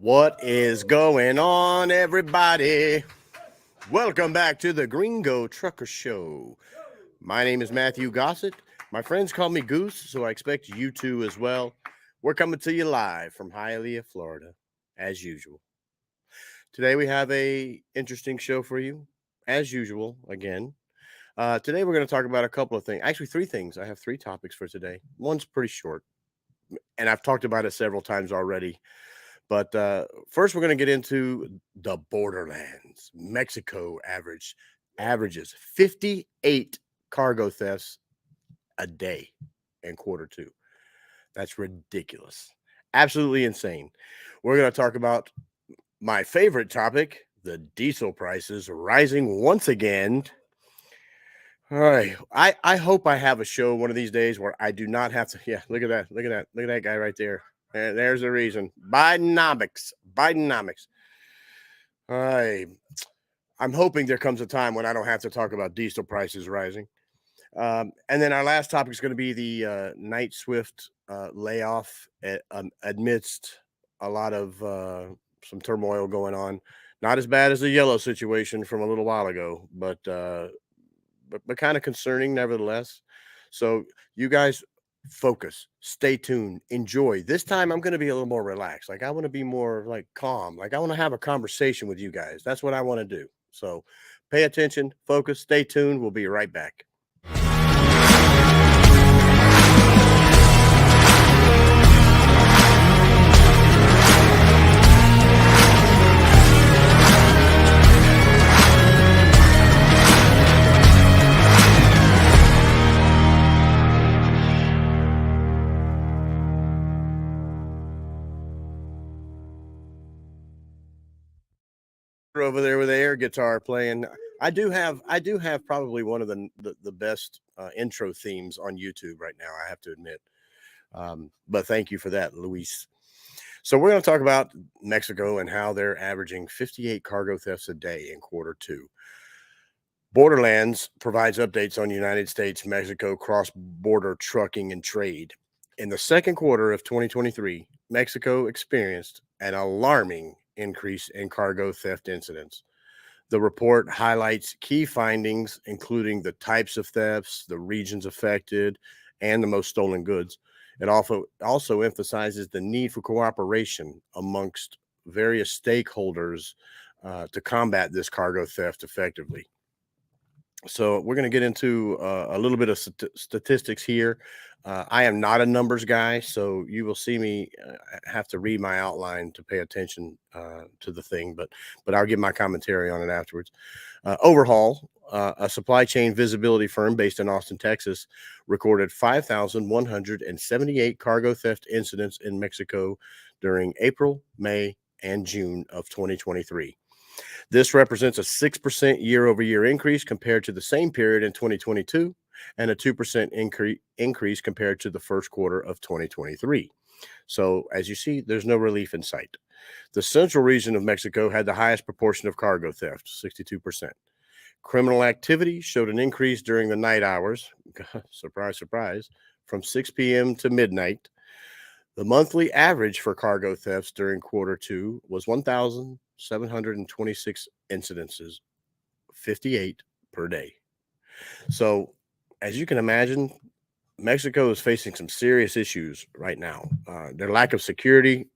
What is going on, everybody? Welcome back to the Gringo Trucker Show. My name is Matthew Gossett. My friends call me Goose, so I expect you to as well. We're coming to you live from Hialeah, Florida, as usual. Today we have a interesting show for you, as usual, again. Today we're going to talk about a couple of things. Actually, three things. I have three topics for today. One's pretty short, and I've talked about it several times already. But first, we're going to get into the borderlands. Mexico averages 58 cargo thefts a day in quarter two. That's ridiculous. Absolutely insane. We're going to talk about my favorite topic, the diesel prices rising once again. All right. I hope I have a show one of these days where I do not have to. Yeah, look at that. Look at that. Look at that guy right there. And there's the reason. Bidenomics. Bidenomics. All right. I'm hoping there comes a time when I don't have to talk about diesel prices rising. And then our last topic is going to be the Night Swift layoff amidst a lot of some turmoil going on. Not as bad as the yellow situation from a little while ago, but kind of concerning nevertheless. So you guys focus, stay tuned, enjoy. This time I'm going to be a little more relaxed. Like I want to be more like calm. Like I want to have a conversation with you guys. That's what I want to do. So pay attention, focus, stay tuned. We'll be right back. Over there with the air guitar playing. I do have probably one of the best intro themes on YouTube right now, I have to admit. But thank you for that, Luis. So we're going to talk about Mexico and how they're averaging 58 cargo thefts a day in quarter two. Borderlands provides updates on United States Mexico cross-border trucking and trade. In the second quarter of 2023, Mexico experienced an alarming increase in cargo theft incidents. The report highlights key findings, including the types of thefts, the regions affected, and the most stolen goods. It also emphasizes the need for cooperation amongst various stakeholders to combat this cargo theft effectively. So we're going to get into a little bit of statistics here. I am not a numbers guy, so you will see me have to read my outline to pay attention to the thing, but I'll give my commentary on it afterwards. Overhaul, a supply chain visibility firm based in Austin, Texas, recorded 5,178 cargo theft incidents in Mexico during April, May, and June of 2023. This represents a 6% year-over-year increase compared to the same period in 2022 and a 2% increase compared to the first quarter of 2023. So, as you see, there's no relief in sight. The central region of Mexico had the highest proportion of cargo theft, 62%. Criminal activity showed an increase during the night hours, surprise, surprise, from 6 p.m. to midnight. The monthly average for cargo thefts during quarter two was 1,726 incidences, 58 per day. So, as you can imagine, Mexico is facing some serious issues right now. Their lack of security,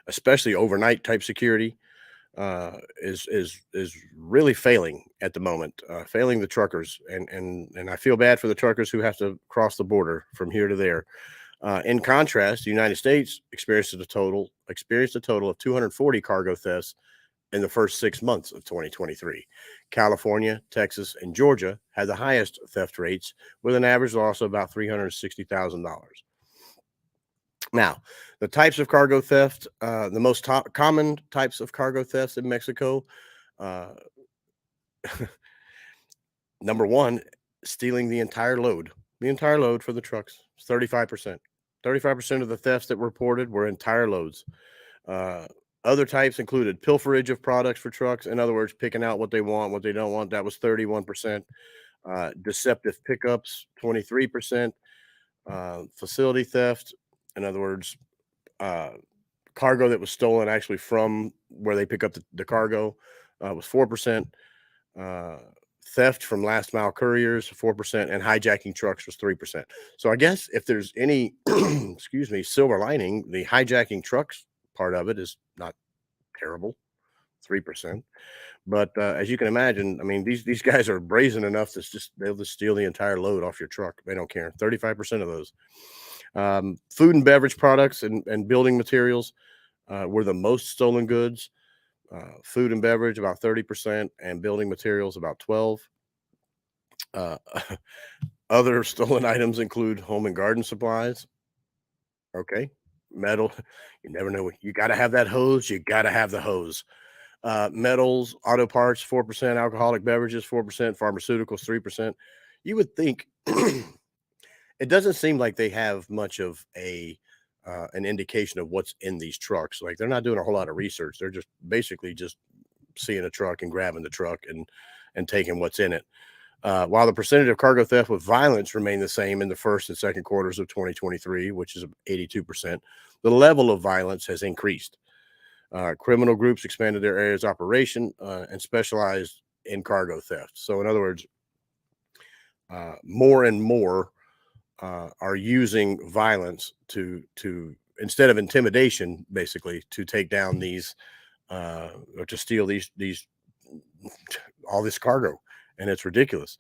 especially overnight type security, is really failing at the moment, failing the truckers, and I feel bad for the truckers who have to cross the border from here to there. In contrast, the United States experienced a total of 240 cargo thefts in the first 6 months of 2023. California, Texas, and Georgia had the highest theft rates, with an average loss of about $360,000. Now, the types of cargo theft, the most common types of cargo thefts in Mexico, number one, stealing the entire load for the trucks. It's 35%. 35% of the thefts that were reported were entire loads. Other types included pilferage of products for trucks. In other words, picking out what they want, what they don't want. That was 31%. Deceptive pickups, 23%. Facility theft, in other words, cargo that was stolen actually from where they pick up the cargo was 4%. Theft from last mile couriers 4%, and hijacking trucks was 3%. So I guess if there's any excuse me, silver lining, the hijacking trucks part of it is not terrible, 3%. But as you can imagine, I mean, these guys are brazen enough to they'll just steal the entire load off your truck. They don't care. 35% of those. Food and beverage products and building materials were the most stolen goods. Food and beverage about 30%, and building materials about 12. Uh, Other stolen items include home and garden supplies. Okay, metal. You never know. You got to have that hose. You got to have the hose. Metals, auto parts, 4%, alcoholic beverages, 4%, pharmaceuticals, 3%. You would think it doesn't seem like they have much of an indication of what's in these trucks. Like they're not doing a whole lot of research. They're just basically just seeing a truck and grabbing the truck and taking what's in it. While the percentage of cargo theft with violence remained the same in the first and second quarters of 2023, which is 82%, the level of violence has increased. Criminal groups expanded their areas of operation and specialized in cargo theft. So, in other words, more and more are using violence to instead of intimidation, basically, to take down these or to steal these all this cargo, and it's ridiculous.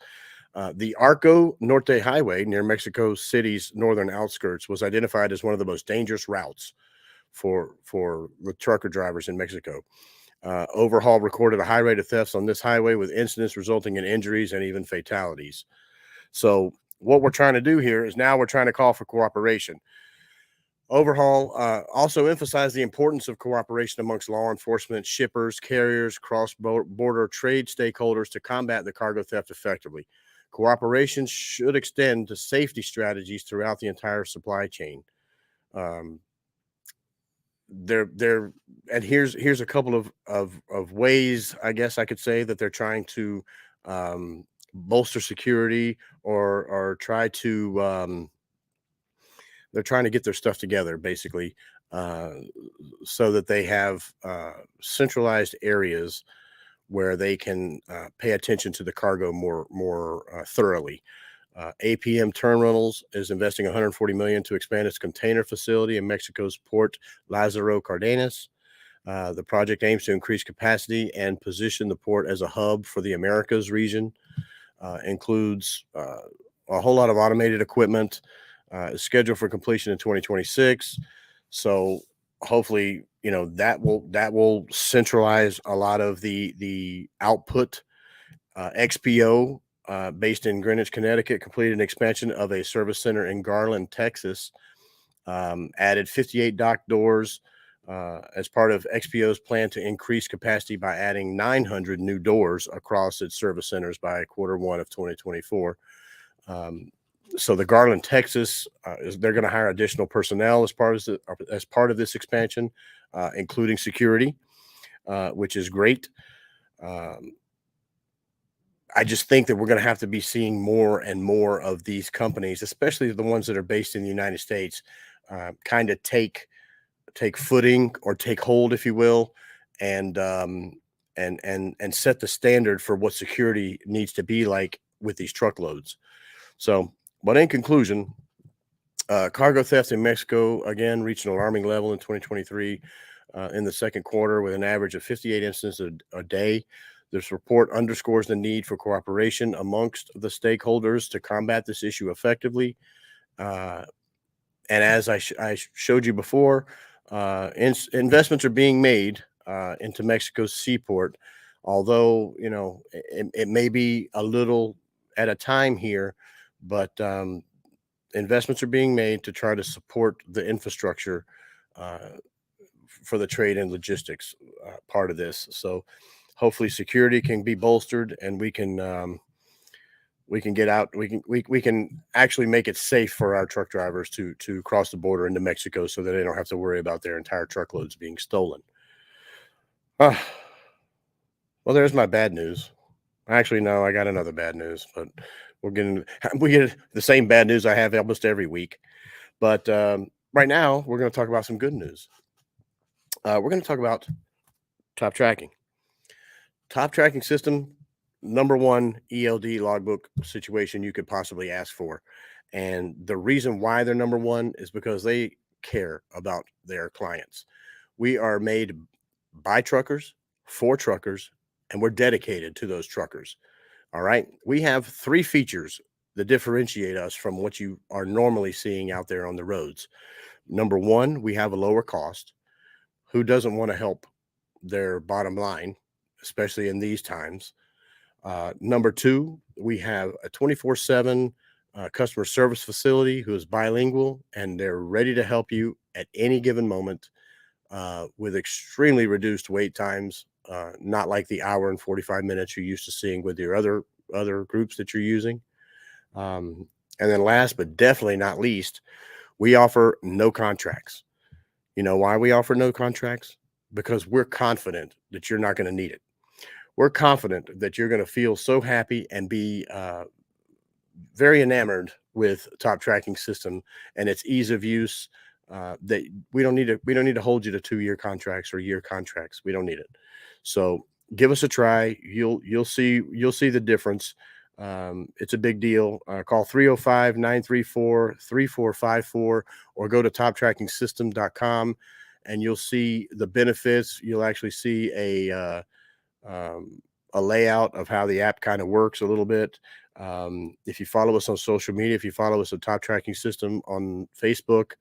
The Arco Norte Highway near Mexico City's northern outskirts was identified as one of the most dangerous routes for the trucker drivers in Mexico. Overhaul recorded a high rate of thefts on this highway, with incidents resulting in injuries and even fatalities. So what we're trying to do here is now we're trying to call for cooperation. Overhaul also emphasized the importance of cooperation amongst law enforcement, shippers, carriers, cross-border trade stakeholders to combat the cargo theft effectively. Cooperation should extend to safety strategies throughout the entire supply chain. And here's a couple of ways, I guess I could say, that they're trying to bolster security or try to they're trying to get their stuff together, basically, so that they have centralized areas where they can pay attention to the cargo more thoroughly. APM Terminals is investing $140 million to expand its container facility in Mexico's Port Lázaro Cárdenas. The project aims to increase capacity and position the port as a hub for the Americas region. Includes a whole lot of automated equipment. Is scheduled for completion in 2026. So hopefully, that will centralize a lot of the output. XPO, based in Greenwich, Connecticut, completed an expansion of a service center in Garland, Texas. Added 58 dock doors as part of XPO's plan to increase capacity by adding 900 new doors across its service centers by Q1 of 2024. So the Garland, Texas, they're going to hire additional personnel as part of this expansion, including security, which is great. I just think that we're going to have to be seeing more and more of these companies, especially the ones that are based in the United States, kind of take footing or take hold, if you will, and set the standard for what security needs to be like with these truckloads. So, but in conclusion, cargo theft in Mexico again reached an alarming level in 2023 in the second quarter, with an average of 58 incidents a day. This report underscores the need for cooperation amongst the stakeholders to combat this issue effectively. And as I showed you before, investments are being made into Mexico's seaport, although it may be a little at a time here, but investments are being made to try to support the infrastructure for the trade and logistics part of this. So hopefully security can be bolstered, and we can get out. We can actually make it safe for our truck drivers to cross the border into Mexico, so that they don't have to worry about their entire truckloads being stolen. Well, there's my bad news. Actually, no, I got another bad news, but we get the same bad news I have almost every week. But right now we're going to talk about some good news. We're going to talk about top tracking. Top tracking system, number one ELD logbook situation you could possibly ask for. And the reason why they're number one is because they care about their clients. We are made by truckers, for truckers, and we're dedicated to those truckers. All right. We have three features that differentiate us from what you are normally seeing out there on the roads. Number one, we have a lower cost. Who doesn't want to help their bottom line, especially in these times? Number two, we have a 24/7 customer service facility who is bilingual and they're ready to help you at any given moment with extremely reduced wait times, not like the hour and 45 minutes you're used to seeing with your other groups that you're using. And then last but definitely not least, we offer no contracts. You know why we offer no contracts? Because we're confident that you're not going to need it. We're confident that you're going to feel so happy and be very enamored with top tracking system and its ease of use, that we don't need to hold you to 2-year contracts or year contracts. We don't need it. So give us a try. You'll see the difference. It's a big deal. Call 305-934-3454 or go to toptrackingsystem.com and you'll see the benefits. You'll actually see a layout of how the app kind of works a little bit. If you follow us on social media, if you follow us at Top Tracking System on Facebook,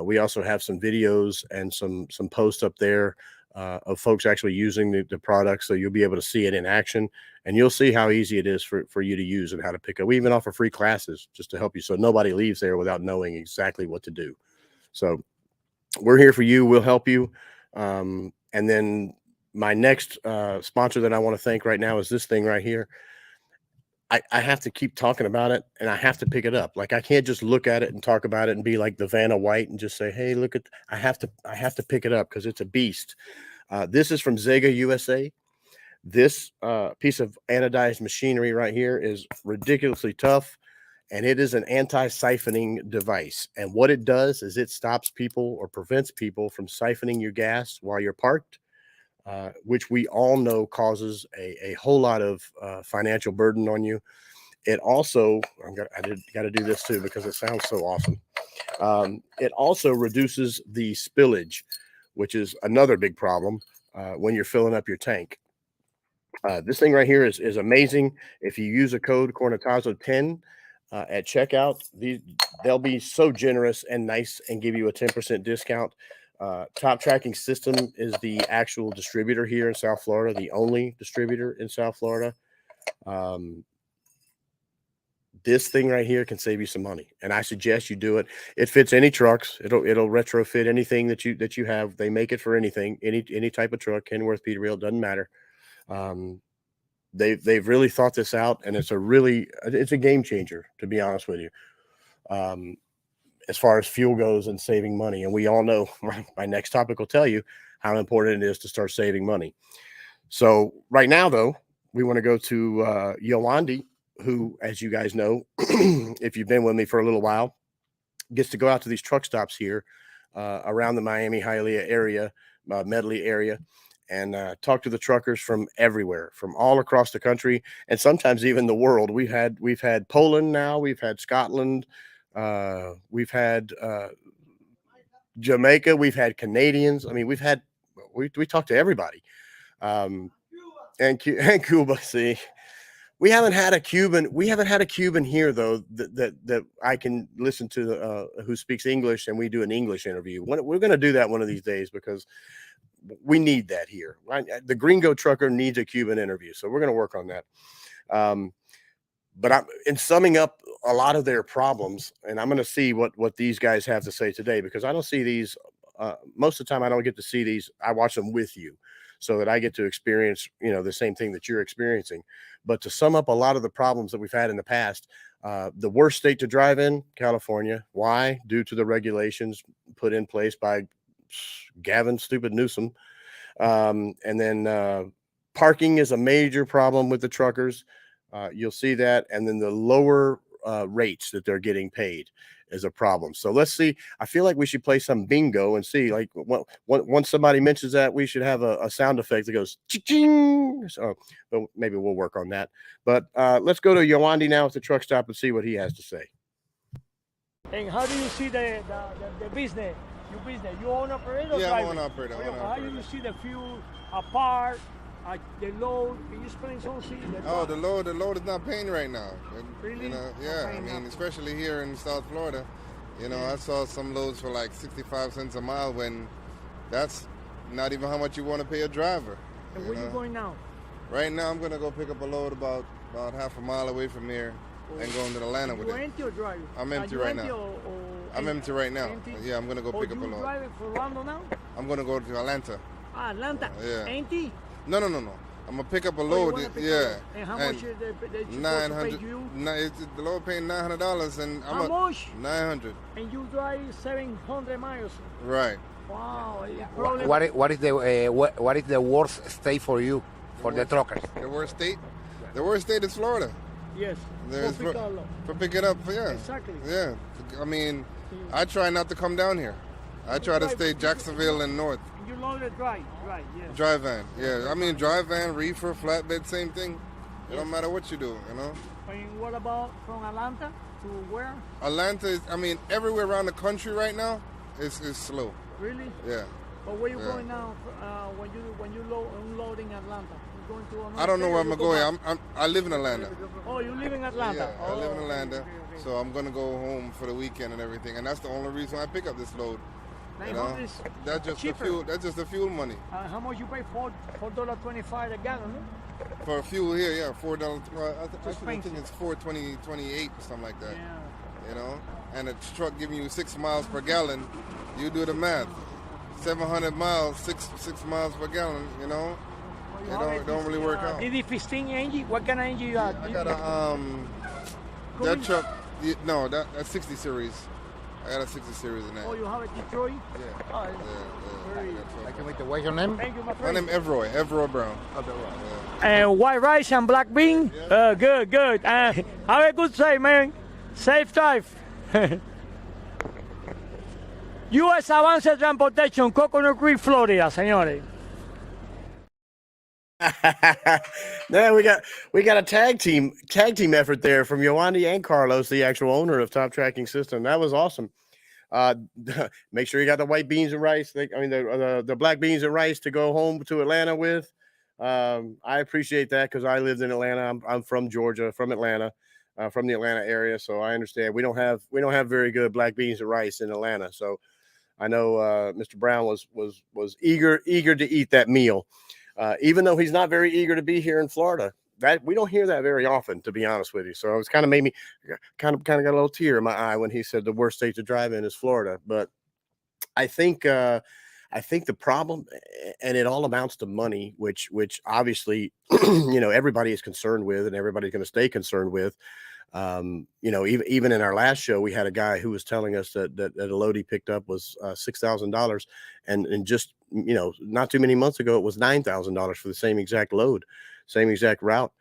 we also have some videos and some posts up there of folks actually using the product. So you'll be able to see it in action and you'll see how easy it is for you to use and how to pick up. We even offer free classes just to help you. So nobody leaves there without knowing exactly what to do. So we're here for you. We'll help you. And then my next sponsor that I want to thank right now is this thing right here. I have to keep talking about it and I have to pick it up. Like I can't just look at it and talk about it and be like the Vanna White and just say, hey, look at, I have to pick it up because it's a beast. This is from Zega USA. This piece of anodized machinery right here is ridiculously tough. And it is an anti-siphoning device. And what it does is it stops people or prevents people from siphoning your gas while you're parked, which we all know causes a whole lot of financial burden on you. It also, I got to do this too because it sounds so awesome. It also reduces the spillage, which is another big problem when you're filling up your tank. This thing right here is amazing. If you use a code Cornetazo10 at checkout, they'll be so generous and nice and give you a 10% discount. Top Tracking System is the actual distributor here in South Florida, the only distributor in South Florida. This thing right here can save you some money, and I suggest you do it. It fits any trucks. It'll retrofit anything that you have. They make it for anything, any type of truck. Kenworth, Peterbilt, doesn't matter. They've really thought this out, and it's a game changer, to be honest with you. As far as fuel goes and saving money. And we all know my next topic will tell you how important it is to start saving money. So right now, though, we want to go to Yolandi, who, as you guys know, if you've been with me for a little while, gets to go out to these truck stops here around the Miami, Hialeah area, Medley area, and talk to the truckers from everywhere, from all across the country, and sometimes even the world. We've had Poland now, we've had Scotland, we've had Jamaica, we've had Canadians. I mean, we talked to everybody, and Cuba. See, we haven't had a Cuban here though that I can listen to who speaks English, and we do an English interview. We're going to do that one of these days because we need that here. Right? The Gringo trucker needs a Cuban interview, so we're going to work on that. But in summing up a lot of their problems, and I'm going to see what these guys have to say today, because I don't see these most of the time. I don't get to see these. I watch them with you so that I get to experience, the same thing that you're experiencing. But to sum up a lot of the problems that we've had in the past, the worst state to drive in, California. Why? Due to the regulations put in place by Gavin Stupid Newsom. And then parking is a major problem with the truckers. You'll see that. And then the lower rates that they're getting paid is a problem. So let's see. I feel like we should play some bingo and see, like, once somebody mentions that, we should have a sound effect that goes ching. So maybe we'll work on that. But let's go to Yowandi now at the truck stop and see what he has to say. And how do you see the business? Your business? You own operator? Yeah, I'm an operator. How do you see the fuel apart? The load? Can you explain something? Oh, the load is not paying right now. Really? You know, yeah. I mean, especially here in South Florida. You know, I saw some loads for like 65 cents a mile when that's not even how much you want to pay a driver. And where are you going now? Right now, I'm gonna go pick up a load about half a mile away from here and go into Atlanta with it. You empty or drive? I'm empty right now. I'm empty right now. Empty? Yeah, I'm gonna go pick up a load. You driving for Orlando now? I'm gonna go to Atlanta. Atlanta? Yeah. Empty? No. I'm gonna pick up a load. Yeah. And how much is they $900. you? The load paying $900 and how much? $900. And you drive 700 miles. Right. Wow. What is the worst state for you, for the truckers? The worst state? The worst state is Florida. Yes. For pick it up. Yeah. Exactly. Yeah. I mean, I try not to come down here. I try to stay Jacksonville and north. You load it drive, yes. Drive van, yeah. I mean, drive van, reefer, flatbed, same thing. It don't matter what you do, you know. And what about from Atlanta to where? Atlanta is, I mean, everywhere around the country right now is slow. Really? Yeah. But where you going now? When you unloading Atlanta, you going to? I don't know where I'm going. I live in Atlanta. Oh, you live in Atlanta? Yeah, I live in Atlanta. Okay. So I'm gonna go home for the weekend and everything, and that's the only reason I pick up this load. You know? That's just cheaper. The fuel. That's just the fuel money. How much you pay? $4.25 a gallon, no? For fuel here, yeah, $4. I think it's $4.28 or something like that. Yeah. You know, and a truck giving you 6 miles per gallon. You do the math. 700 miles, 6 miles per gallon. You know, it don't really work out. DD15 engine. What kind of engine you have? I got a that truck. No, that's 60 series. I got a 60 series in that. Oh, you have a Detroit? Yeah. Oh, Yeah. What's your name? Thank you, my friend. My name is Evroy Brown. And white rice and black bean? Yeah. Good. Have a good day, man. Safe drive. U.S. Avance Transportation, Coconut Creek, Florida, señores. Now we got a tag team effort there from Yowandi and Carlos, the actual owner of Top Tracking System. That was awesome. Make sure you got the white beans and rice. The black beans and rice to go home to Atlanta with. I appreciate that because I lived in Atlanta. I'm from Georgia, from Atlanta, from the Atlanta area, so I understand we don't have very good black beans and rice in Atlanta. So I know Mr. Brown was eager to eat that meal. Even though he's not very eager to be here in Florida, that we don't hear that very often, to be honest with you. So it's kind of made me kind of got a little tear in my eye when he said the worst state to drive in is Florida. But I think the problem, and it all amounts to money, which obviously everybody is concerned with, and everybody's going to stay concerned with. Even in our last show, we had a guy who was telling us that a load he picked up was $6,000, and just not too many months ago it was $9,000 for the same exact load, same exact route.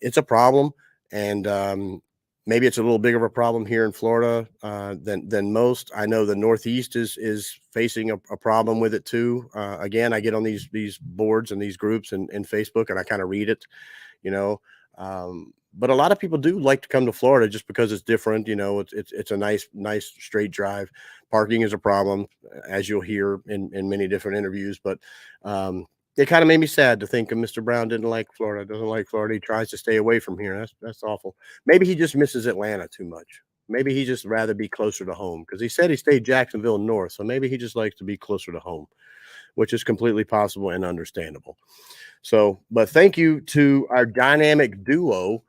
It's a problem, and maybe it's a little bigger of a problem here in Florida than most. I know the Northeast is facing a problem with it too. Again, I get on these boards and these groups and Facebook, and I kind of read it, but a lot of people do like to come to Florida just because it's different. It's a nice straight drive. Parking is a problem, as you'll hear in many different interviews. But it kind of made me sad to think of Mr. Brown doesn't like Florida. He tries to stay away from here. That's awful. Maybe he just misses Atlanta too much. Maybe he just rather be closer to home, because he said he stayed Jacksonville North. So maybe he just likes to be closer to home, which is completely possible and understandable. So, but thank you to our dynamic duo,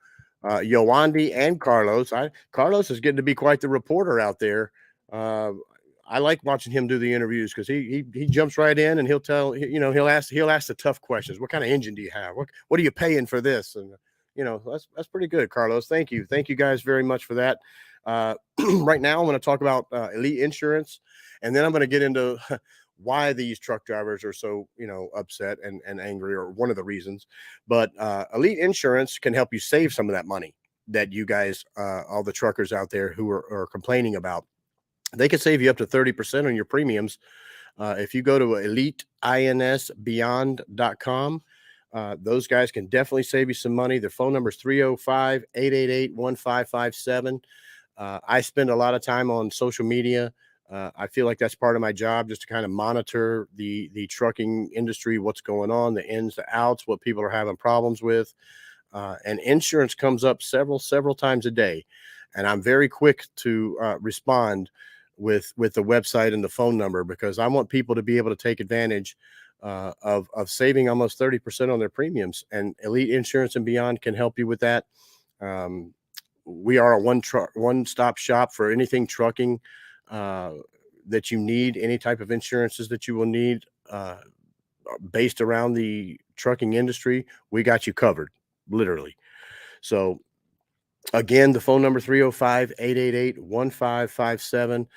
Yowandi and Carlos. Carlos is getting to be quite the reporter out there. I like watching him do the interviews because he jumps right in and he'll ask the tough questions. What kind of engine do you have? What are you paying for this? And that's pretty good, Carlos. Thank you guys very much for that. Right now I'm going to talk about Elite Insurance, and then I'm going to get into why these truck drivers are so upset and angry, or one of the reasons. But Elite Insurance can help you save some of that money. that you guys, all the truckers out there who are complaining about. They can save you up to 30% on your premiums. If you go to eliteinsbeyond.com, those guys can definitely save you some money. Their phone number is 305-888-1557. I spend a lot of time on social media. I feel like that's part of my job, just to kind of monitor the trucking industry, what's going on, the ins, the outs, what people are having problems with. And insurance comes up several times a day. And I'm very quick to respond with the website and the phone number, because I want people to be able to take advantage of saving almost 30% on their premiums. And Elite Insurance and Beyond can help you with that. We are a one-stop shop for anything trucking that you need, any type of insurances that you will need based around the trucking industry. We got you covered, literally. So again, the phone number 305-888-1557.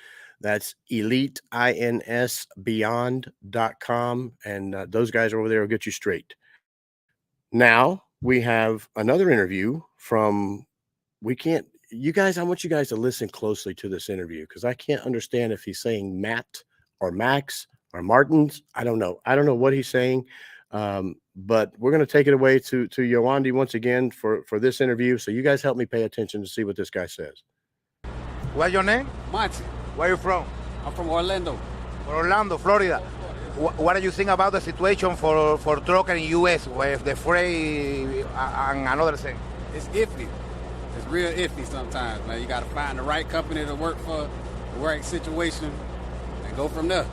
That's eliteinsbeyond.com. And those guys over there will get you straight. Now we have another interview from, you guys, I want you guys to listen closely to this interview, because I can't understand if he's saying Matt or Max or Martins. I don't know. I don't know what he's saying. But we're going to take it away to Yowandi once again for this interview. So you guys help me pay attention to see what this guy says. What's your name? Monty. Where are you from? I'm from Orlando. Orlando, Florida. What do you think about the situation for trucker in U.S. with the freight and another thing? It's iffy. It's real iffy sometimes, man. You got to find the right company to work for, the right situation, and go from there.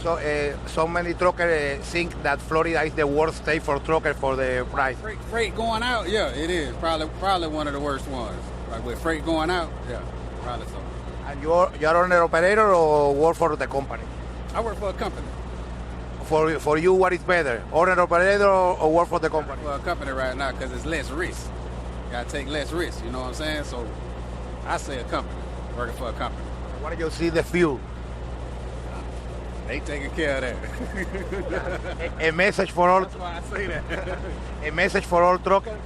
So, so many truckers think that Florida is the worst state for trucker for the price. Freight going out, yeah, it is. Probably one of the worst ones. Like with freight going out, yeah, probably so. And you're owner operator or work for the company? I work for a company. For you, what is better, owner operator or work for the company? For a company right now, because it's less risk. You gotta take less risk. You know what I'm saying? So I say a company, working for a company. What do you see the fuel? They taking care of that. A message for all. That's why I say that. A message for all truckers.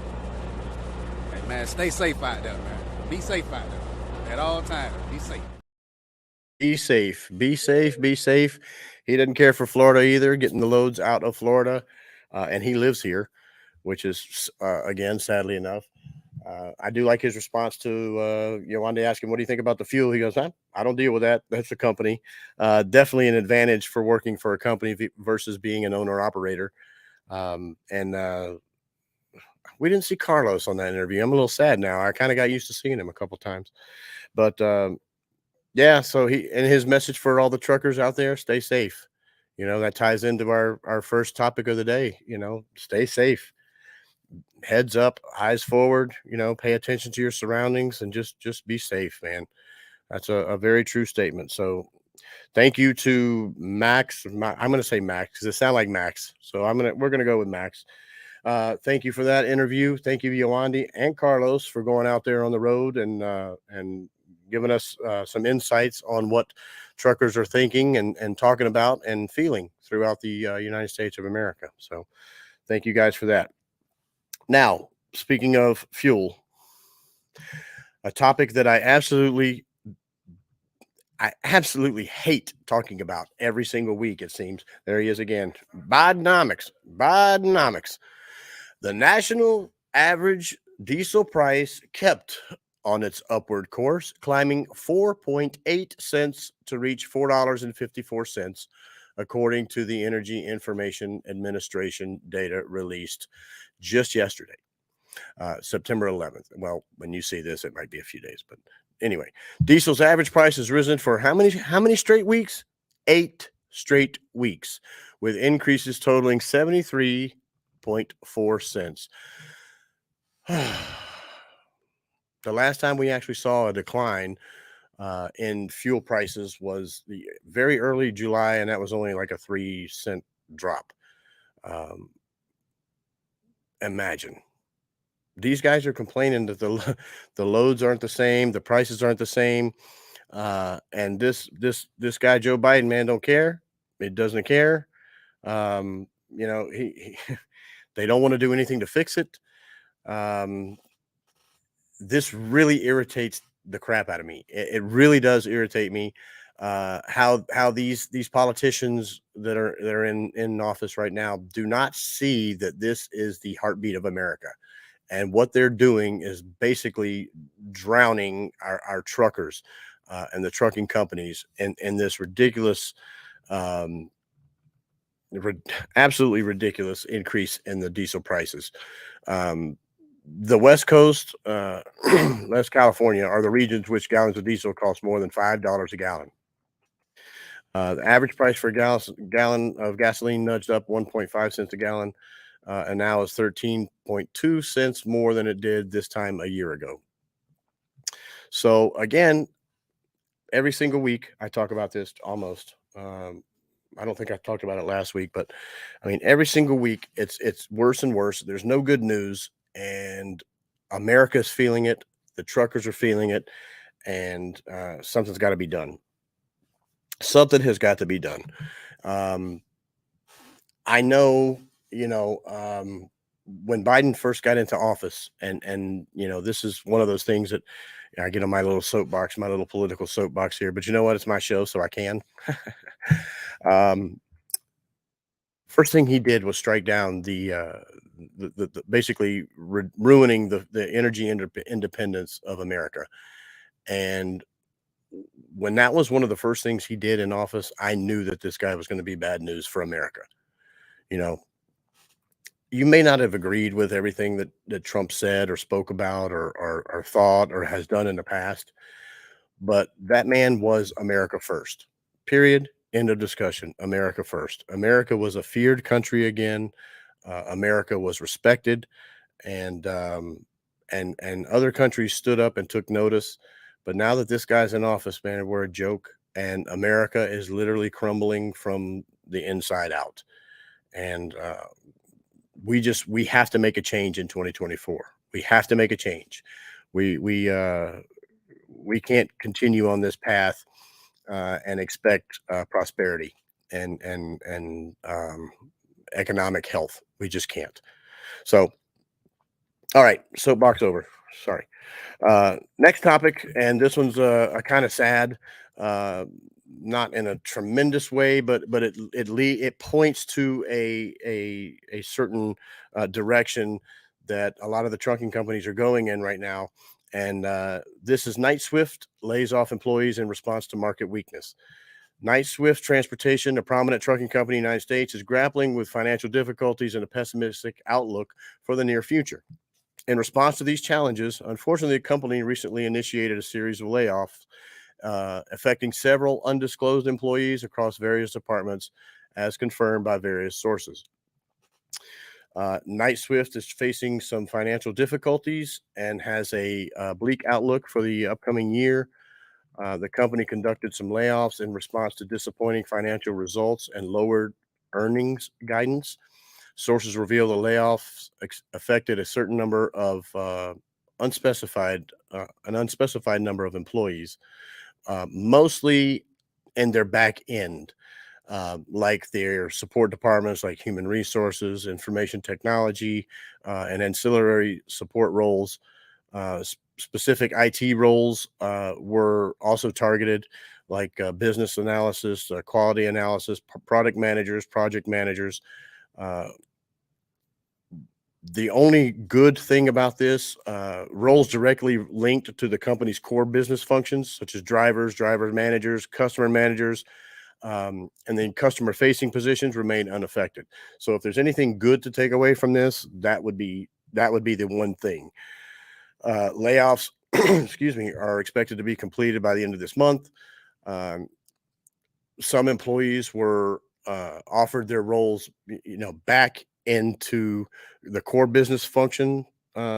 Hey man, stay safe out there, man. Be safe out there at all times. Be safe. Be safe. Be safe. Be safe. He doesn't care for Florida either, getting the loads out of Florida, and he lives here, which is again, sadly enough. I do like his response to Yowandi asking, what do you think about the fuel? He goes, I don't deal with that. That's the company. Definitely an advantage for working for a company versus being an owner operator. And we didn't see Carlos on that interview. I'm a little sad now. I kind of got used to seeing him a couple times. But yeah, so his message for all the truckers out there, stay safe. You know, that ties into our first topic of the day. You know, stay safe. Heads up, eyes forward, you know, pay attention to your surroundings and just be safe, man. That's a very true statement. So thank you to Max. I'm going to say Max because it sounds like Max. So we're going to go with Max. Thank you for that interview. Thank you, Yowandi and Carlos, for going out there on the road and giving us some insights on what truckers are thinking and talking about and feeling throughout the United States of America. So thank you guys for that. Now, speaking of fuel, a topic that I absolutely hate talking about every single week, it seems. There he is again. Bidenomics. The national average diesel price kept on its upward course, climbing 4.8 cents to reach $4.54, according to the Energy Information Administration data released just yesterday, September 11th. Well, when you see this, it might be a few days, but anyway, diesel's average price has risen for how many straight weeks? 8 straight weeks, with increases totaling 73.4 cents. The last time we actually saw a decline in fuel prices was the very early July, and that was only like a 3-cent drop. Imagine. These guys are complaining that the loads aren't the same, the prices aren't the same, and this guy Joe Biden, man, don't care. It doesn't care. You know, he they don't want to do anything to fix it. this really irritates the crap out of me. It really does irritate me. How these politicians that are in office right now do not see that this is the heartbeat of America, and what they're doing is basically drowning our truckers and the trucking companies in this ridiculous, um, absolutely ridiculous increase in the diesel prices. Um, the West Coast, West California, are the regions which gallons of diesel cost more than $5 a gallon. The average price for a gallon of gasoline nudged up 1.5 cents a gallon, and now is 13.2 cents more than it did this time a year ago. So again, every single week I talk about this almost. I don't think I talked about it last week, but I mean, every single week it's worse and worse. There's no good news, and America's feeling it. The truckers are feeling it, and something's got to be done. Something has got to be done. Um, I know, when Biden first got into office, and this is one of those things that I get on my little soapbox, my little political soapbox here. But you know what? It's my show, so I can. um, First thing he did was strike down the basically ruining the energy independence of America. And when that was one of the first things he did in office, I knew that this guy was going to be bad news for America. You know, you may not have agreed with everything that Trump said or spoke about or thought or has done in the past, but that man was America first. Period. End of discussion. America first. America was a feared country again. America was respected, and other countries stood up and took notice. But now that this guy's in office, man, we're a joke, and America is literally crumbling from the inside out. And we have to make a change in 2024. We have to make a change. We can't continue on this path and expect prosperity and economic health. We just can't. So, all right, soapbox over. Sorry. Next topic, and this one's a kind of sad, uh, not in a tremendous way, but it points to a certain direction that a lot of the trucking companies are going in right now. And this is Night Swift lays off employees in response to market weakness. Night Swift Transportation, a prominent trucking company in the United States, is grappling with financial difficulties and a pessimistic outlook for the near future. In response to these challenges, unfortunately, the company recently initiated a series of layoffs affecting several undisclosed employees across various departments, as confirmed by various sources. Night Swift is facing some financial difficulties and has a bleak outlook for the upcoming year. The company conducted some layoffs in response to disappointing financial results and lowered earnings guidance. Sources reveal the layoffs affected a certain number of an unspecified number of employees, mostly in their back end, like their support departments, like human resources, information technology, and ancillary support roles. Specific IT roles were also targeted, like business analysis, quality analysis, product managers, project managers. Uh, the only good thing about this, roles directly linked to the company's core business functions, such as driver managers, customer managers, and then customer facing positions remain unaffected. So if there's anything good to take away from this, that would be the one thing. Layoffs, excuse me, are expected to be completed by the end of this month. Um, some employees were offered their roles, back into the core business function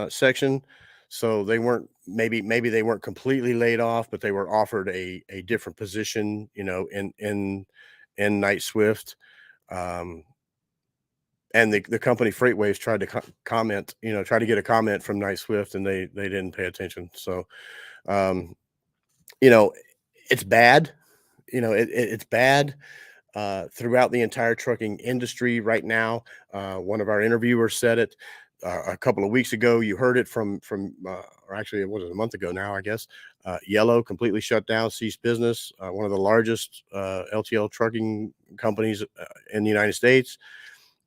section. So they weren't maybe they weren't completely laid off, but they were offered a different position, in Night Swift. Um, and the company Freightways tried to comment, try to get a comment from Night Swift, and they didn't pay attention. So, um, you know, it's bad. It's bad throughout the entire trucking industry right now. One of our interviewers said it. a couple of weeks ago, you heard it from or actually it was a month ago now, I guess. Yellow completely shut down, ceased business. One of the largest LTL trucking companies in the United States.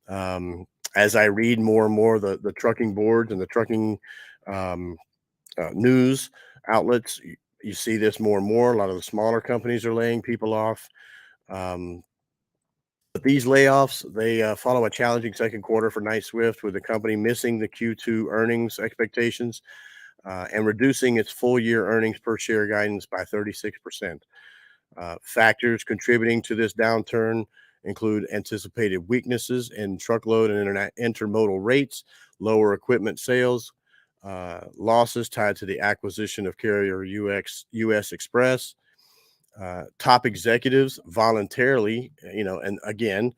As I read more and more the trucking boards and the trucking news outlets, you see this more and more. A lot of the smaller companies are laying people off. But these layoffs, they follow a challenging second quarter for Knight-Swift, with the company missing the Q2 earnings expectations and reducing its full year earnings per share guidance by 36%. Factors contributing to this downturn include anticipated weaknesses in truckload and intermodal rates, lower equipment sales, losses tied to the acquisition of carrier US Express, top executives voluntarily, and again,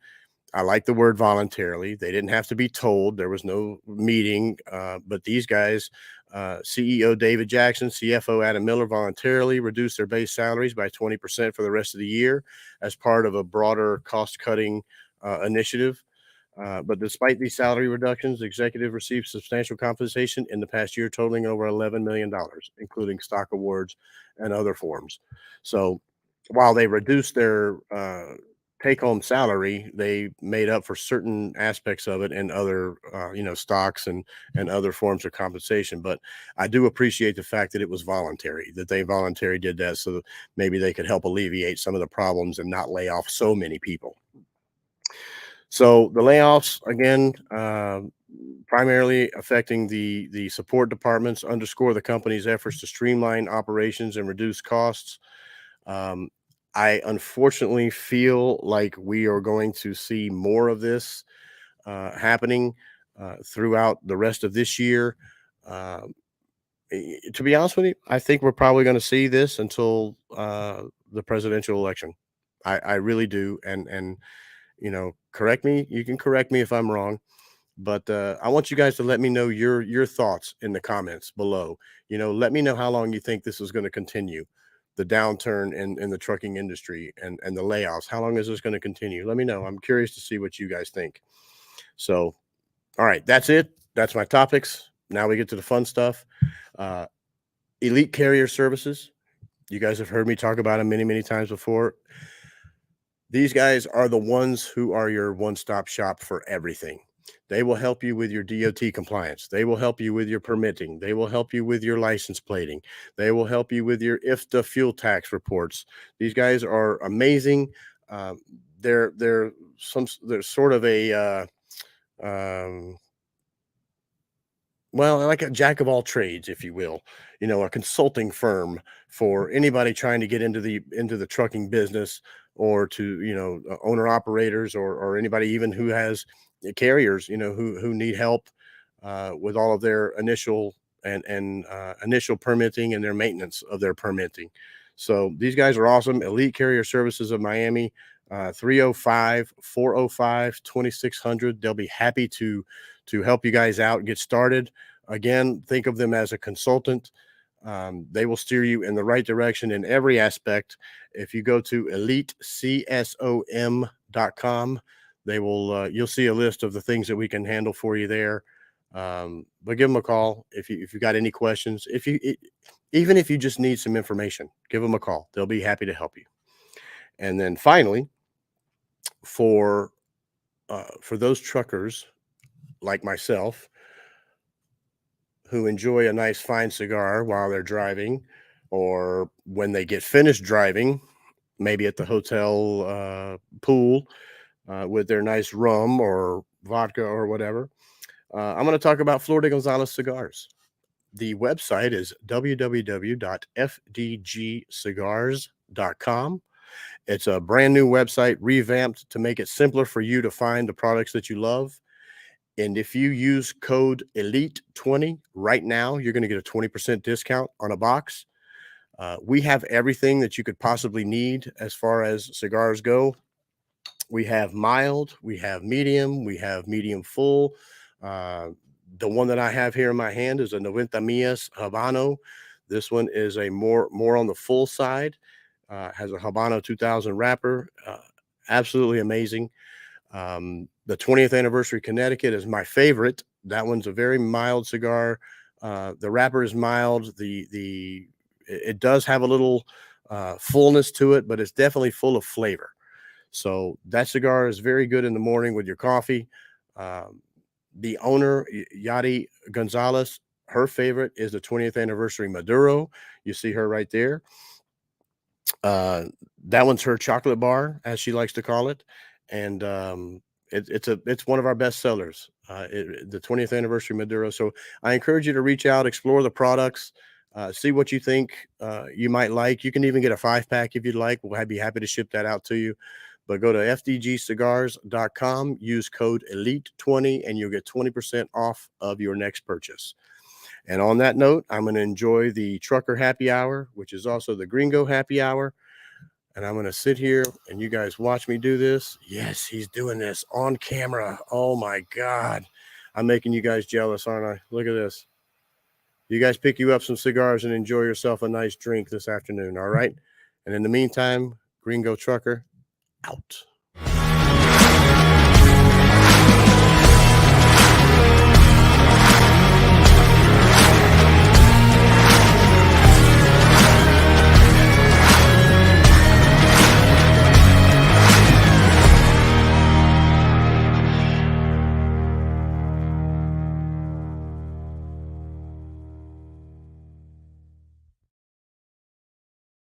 I like the word voluntarily. They didn't have to be told. There was no meeting, but these guys, CEO David Jackson, CFO Adam Miller, voluntarily reduced their base salaries by 20% for the rest of the year as part of a broader cost-cutting initiative. But despite these salary reductions, the executive received substantial compensation in the past year, totaling over $11 million, including stock awards and other forms. So while they reduced their take-home salary, they made up for certain aspects of it in other, stocks and other forms of compensation. But I do appreciate the fact that it was voluntary, that they voluntarily did that, so that maybe they could help alleviate some of the problems and not lay off so many people. So the layoffs, again, primarily affecting the support departments, underscore the company's efforts to streamline operations and reduce costs. I unfortunately feel like we are going to see more of this happening throughout the rest of this year. To be honest with you, I think we're probably going to see this until the presidential election. I really do. And correct me. You can correct me if I'm wrong, but I want you guys to let me know your thoughts in the comments below. Let me know how long you think this is going to continue, the downturn in the trucking industry and the layoffs. How long is this going to continue? Let me know. I'm curious to see what you guys think. So, all right, that's it. That's my topics. Now we get to the fun stuff. Elite Carrier Services. You guys have heard me talk about them many, many times before. These guys are the ones who are your one-stop shop for everything. They will help you with your DOT compliance. They will help you with your permitting. They will help you with your license plating. They will help you with your IFTA fuel tax reports. These guys are amazing. They're sort of a like a jack of all trades, if you will, a consulting firm for anybody trying to get into the trucking business, or to, owner operators or anybody even who has carriers, who need help with all of their initial initial permitting and their maintenance of their permitting. So these guys are awesome. Elite Carrier Services of Miami, 305-405-2600. They'll be happy to help you guys out and get started. Again, think of them as a consultant. They will steer you in the right direction in every aspect. If you go to elitecsom.com, you'll see a list of the things that we can handle for you there. But give them a call if you got any questions. Even if you just need some information, give them a call. They'll be happy to help you. And then finally, for those truckers like myself who enjoy a nice fine cigar while they're driving, or when they get finished driving, maybe at the hotel pool with their nice rum or vodka or whatever, I'm going to talk about Florida Gonzalez Cigars. The website is www.fdgcigars.com. It's a brand new website, revamped to make it simpler for you to find the products that you love. And if you use code ELITE20 right now, you're going to get a 20% discount on a box. We have everything that you could possibly need as far as cigars go. We have mild, we have medium full. The one that I have here in my hand is a 90 Millas Habano. This one is a more on the full side. Has a Habano 2000 wrapper. Absolutely amazing. The 20th anniversary Connecticut is my favorite That one's a very mild cigar. The wrapper is mild. It does have a little fullness to it, but it's definitely full of flavor. So that cigar is very good in the morning with your coffee. The owner, Yadi Gonzalez, her favorite is the 20th anniversary Maduro. You see her right there. That one's her chocolate bar, as she likes to call it, and it's one of our best sellers. The 20th anniversary Maduro. So I encourage you to reach out, explore the products, see what you think you might like. You can even get a 5-pack if you'd like. We'll be happy to ship that out to you. But go to fdgcigars.com, use code ELITE20, and you'll get 20% off of your next purchase. And on that note, I'm going to enjoy the Trucker Happy Hour, which is also the Gringo Happy Hour. And I'm going to sit here and you guys watch me do this. Yes, he's doing this on camera. Oh, my God. I'm making you guys jealous, aren't I? Look at this. You guys pick you up some cigars and enjoy yourself a nice drink this afternoon, all right? And in the meantime, Gringo Trucker, out.